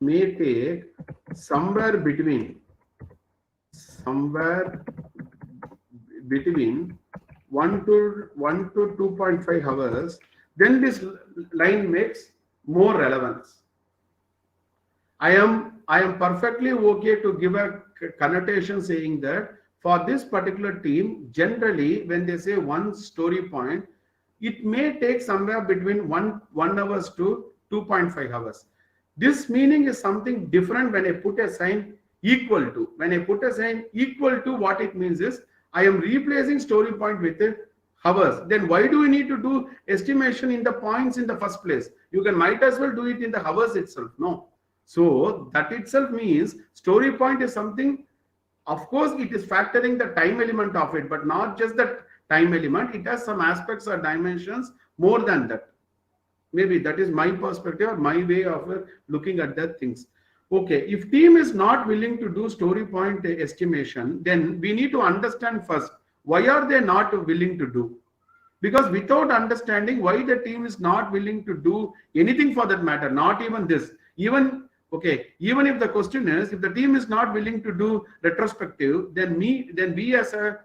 S1: may take somewhere between somewhere between 1 to 2.5 hours, then this line makes more relevance. I am perfectly okay to give a connotation saying that for this particular team, generally when they say one story point, it may take somewhere between one hours to 2.5 hours. This meaning is something different when I put a sign equal to. When I put a sign equal to, what it means is I am replacing story point with a hours. Then why do we need to do estimation in the points in the first place? You can might as well do it in the hours itself. No. So that itself means story point is something, of course, it is factoring the time element of it, but not just the time element. It has some aspects or dimensions more than that. Maybe that is my perspective or my way of looking at the things. Okay, if team is not willing to do story point estimation, then we need to understand first, why are they not willing to do? Because without understanding why the team is not willing to do anything for that matter, not even this, even okay, even if the question is, if the team is not willing to do retrospective, then we as a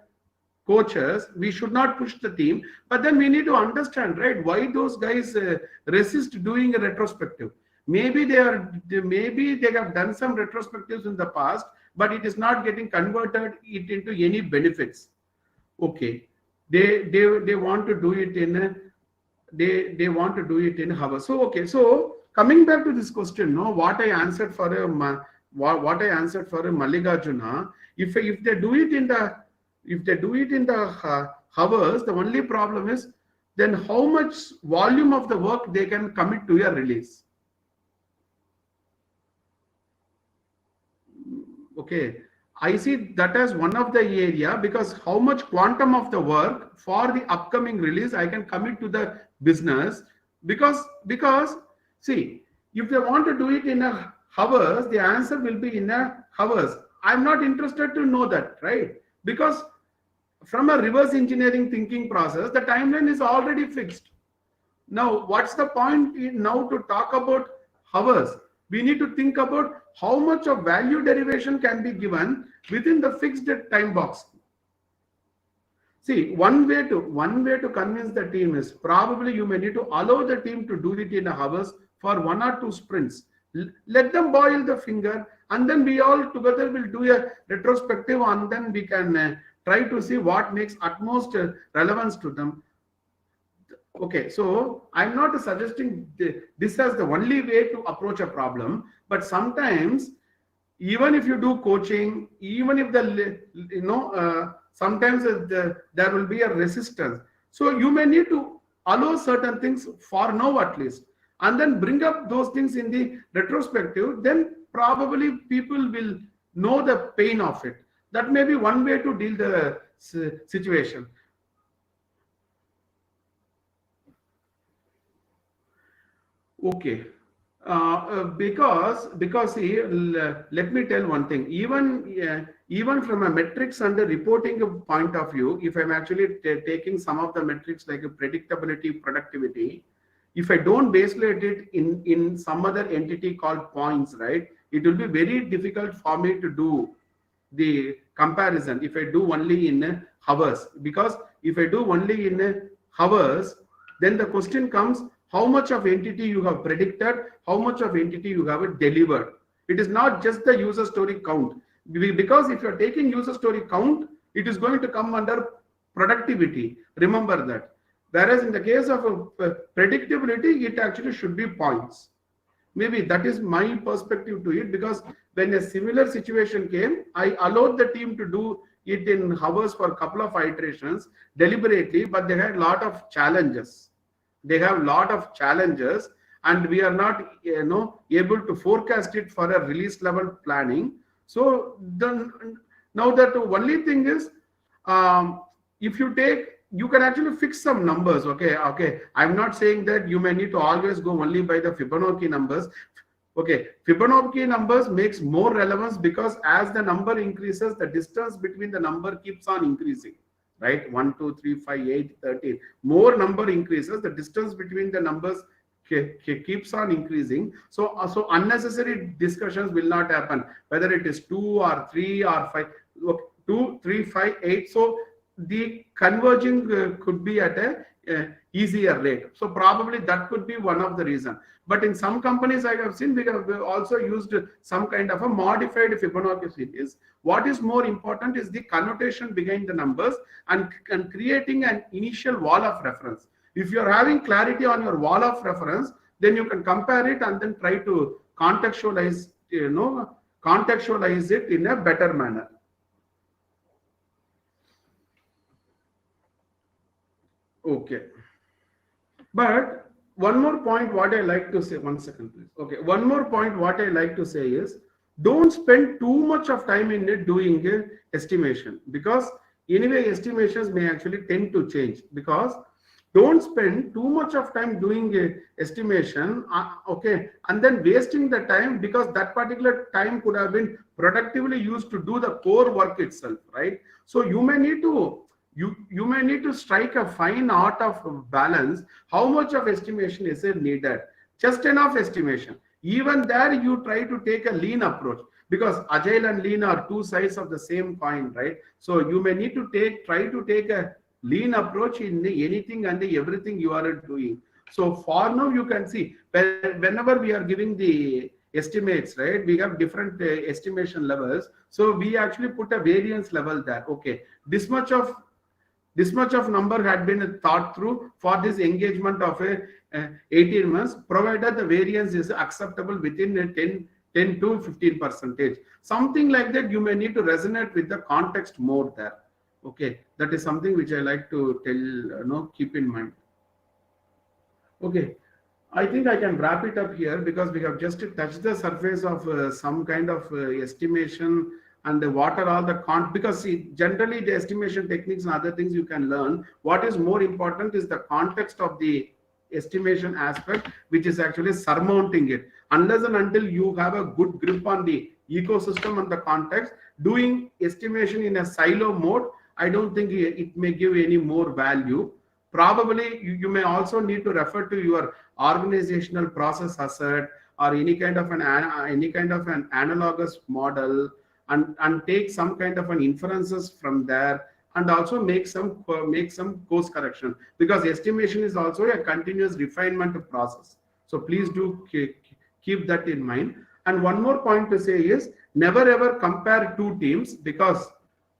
S1: coaches, we should not push the team, but then we need to understand, right, why those guys resist doing a retrospective. Maybe maybe they have done some retrospectives in the past, but it is not getting converted it into any benefits. Okay, they want to do it in a, they want to do it in hours. So okay, so coming back to this question, no, what I answered for a what I answered for a Mallikarjuna, if they do it in the, if they do it in the hours, the only problem is then how much volume of the work they can commit to a release. Okay, I see that as one of the area, because how much quantum of the work for the upcoming release I can commit to the business, because see, if they want to do it in a hours, the answer will be in a hours. I'm not interested to know that, right? Because from a reverse engineering thinking process, the timeline is already fixed. Now, what's the point now to talk about hours? We need to think about how much of value derivation can be given within the fixed time box. See, one way to convince the team is probably you may need to allow the team to do it in hours for 1 or 2 sprints. Let them boil the finger, and then we all together will do a retrospective, and then we can try to see what makes utmost relevance to them. Okay, so I'm not suggesting this as the only way to approach a problem, but sometimes even if you do coaching, even if the sometimes there will be a resistance. So you may need to allow certain things for now at least, and then bring up those things in the retrospective. Then probably people will know the pain of it. That may be one way to deal the situation. Okay, because see, let me tell one thing. Even from a metrics and the reporting point of view, if I'm actually taking some of the metrics like predictability, productivity, if I don't baselate it in some other entity called points, right, it will be very difficult for me to do the comparison if I do only in hours. Because if I do only in hours, then the question comes, how much of entity you have predicted, how much of entity you have delivered. It is not just the user story count, because if you are taking user story count, it is going to come under productivity. Remember that. Whereas in the case of predictability, it actually should be points. Maybe that is my perspective to it, because when a similar situation came, I allowed the team to do it in hours for a couple of iterations deliberately, but they had a lot of challenges. They have a lot of challenges, and we are not able to forecast it for a release level planning. So then now that the only thing is, if you take, you can actually fix some numbers. Okay, I'm not saying that you may need to always go only by the Fibonacci numbers. Okay, Fibonacci numbers makes more relevance, because as the number increases, the distance between the number keeps on increasing, right? 1 2 3 5 8 13, more number increases, the distance between the numbers keeps on increasing. So unnecessary discussions will not happen, whether it is 2 or 3 or 5. Look, 2, 3, 5, 8. So the converging could be at a easier rate. So probably that could be one of the reason. But in some companies I have seen, we have also used some kind of a modified Fibonacci series. What is more important is the connotation behind the numbers, and creating an initial wall of reference. If you're having clarity on your wall of reference, then you can compare it and then try to contextualize it in a better manner. Okay. But one more point what I like to say, one second please. Okay, one more point what I like to say is, don't spend too much of time in it doing a estimation, because anyway estimations may actually tend to change. Because don't spend too much of time doing a estimation, okay, and then wasting the time, because that particular time could have been productively used to do the core work itself, right? So you may need to strike a fine art of balance. How much of estimation is it needed? Just enough estimation. Even there you try to take a lean approach, because agile and lean are two sides of the same coin, right? So you may need to try to take a lean approach in anything and everything you are doing. So for now you can see, whenever we are giving the estimates, right, we have different estimation levels. So we actually put a variance level there. Okay, this much of number had been thought through for this engagement of a 18 months, provided the variance is acceptable within a 10 to 15 percentage. Something like that, you may need to resonate with the context more there. Okay, that is something which I like to tell, keep in mind. Okay, I think I can wrap it up here, because we have just touched the surface of some kind of estimation, and what are all the because generally the estimation techniques and other things you can learn. What is more important is the context of the estimation aspect, which is actually surmounting it. Unless and until you have a good grip on the ecosystem and the context, doing estimation in a silo mode, I don't think it may give any more value. Probably you may also need to refer to your organizational process asset, or any kind of an analogous model, and take some kind of an inferences from there, and also make some course correction, because estimation is also a continuous refinement process. So please do keep that in mind. And one more point to say is, never ever compare two teams, because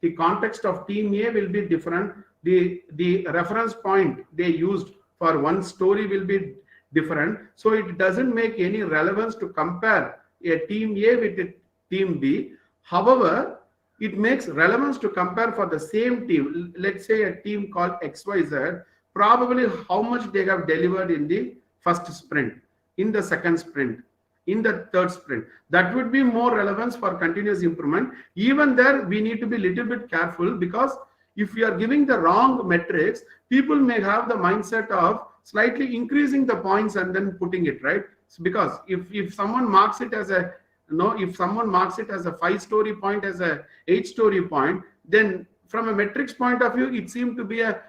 S1: the context of team A will be different. The reference point they used for one story will be different. So it doesn't make any relevance to compare a team A with a team B. However, it makes relevance to compare for the same team. Let's say a team called XYZ, probably how much they have delivered in the first sprint, in the second sprint, in the third sprint. That would be more relevance for continuous improvement. Even there, we need to be a little bit careful, because if we are giving the wrong metrics, people may have the mindset of slightly increasing the points and then putting it, right. Because if someone marks it as a if someone marks it as a 5-story point, as a 8-story point, then from a metrics point of view, it seemed to be a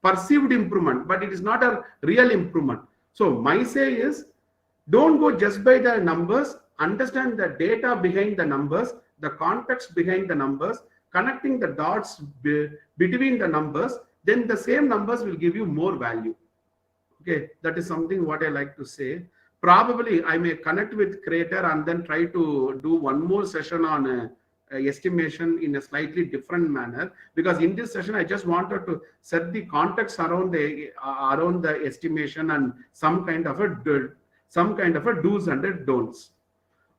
S1: perceived improvement, but it is not a real improvement. So my say is, don't go just by the numbers. Understand the data behind the numbers, the context behind the numbers, connecting the dots between the numbers. Then the same numbers will give you more value. Okay, that is something what I like to say. Probably I may connect with creator and then try to do one more session on estimation in a slightly different manner, because in this session I just wanted to set the context around the estimation, and some kind of a do's and a don'ts.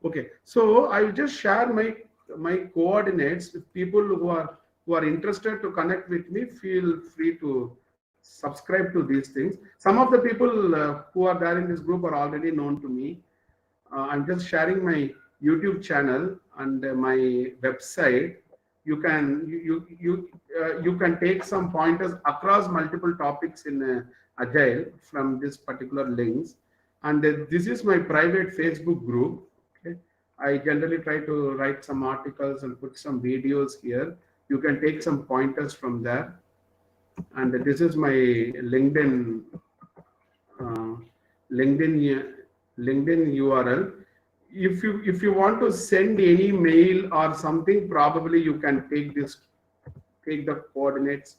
S1: Okay, so I will just share my coordinates with people who are interested to connect with me. Feel free to subscribe to these things. Some of the people who are there in this group are already known to me. I'm just sharing my YouTube channel and my website. You can take some pointers across multiple topics in Agile from this particular links. And this is my private Facebook group. Okay, I generally try to write some articles and put some videos here. You can take some pointers from there. And this is my LinkedIn uh, LinkedIn LinkedIn URL. If you want to send any mail or something, probably you can take the coordinates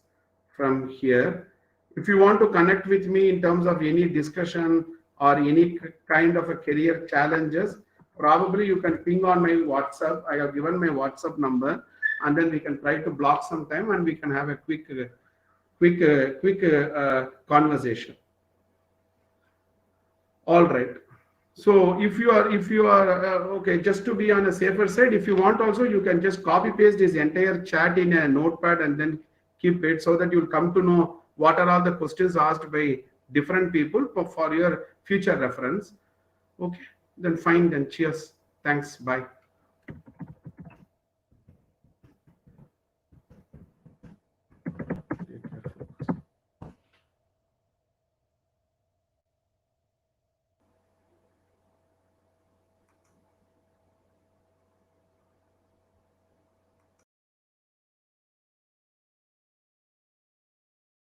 S1: from here. If you want to connect with me in terms of any discussion or any kind of a career challenges, probably you can ping on my WhatsApp. I have given my WhatsApp number, and then we can try to block some time and we can have a quick conversation. All right. So if you are okay, just to be on a safer side, if you want also, you can just copy paste this entire chat in a notepad and then keep it, so that you'll come to know what are all the questions asked by different people for your future reference. Okay, then fine, then cheers. Thanks. Bye.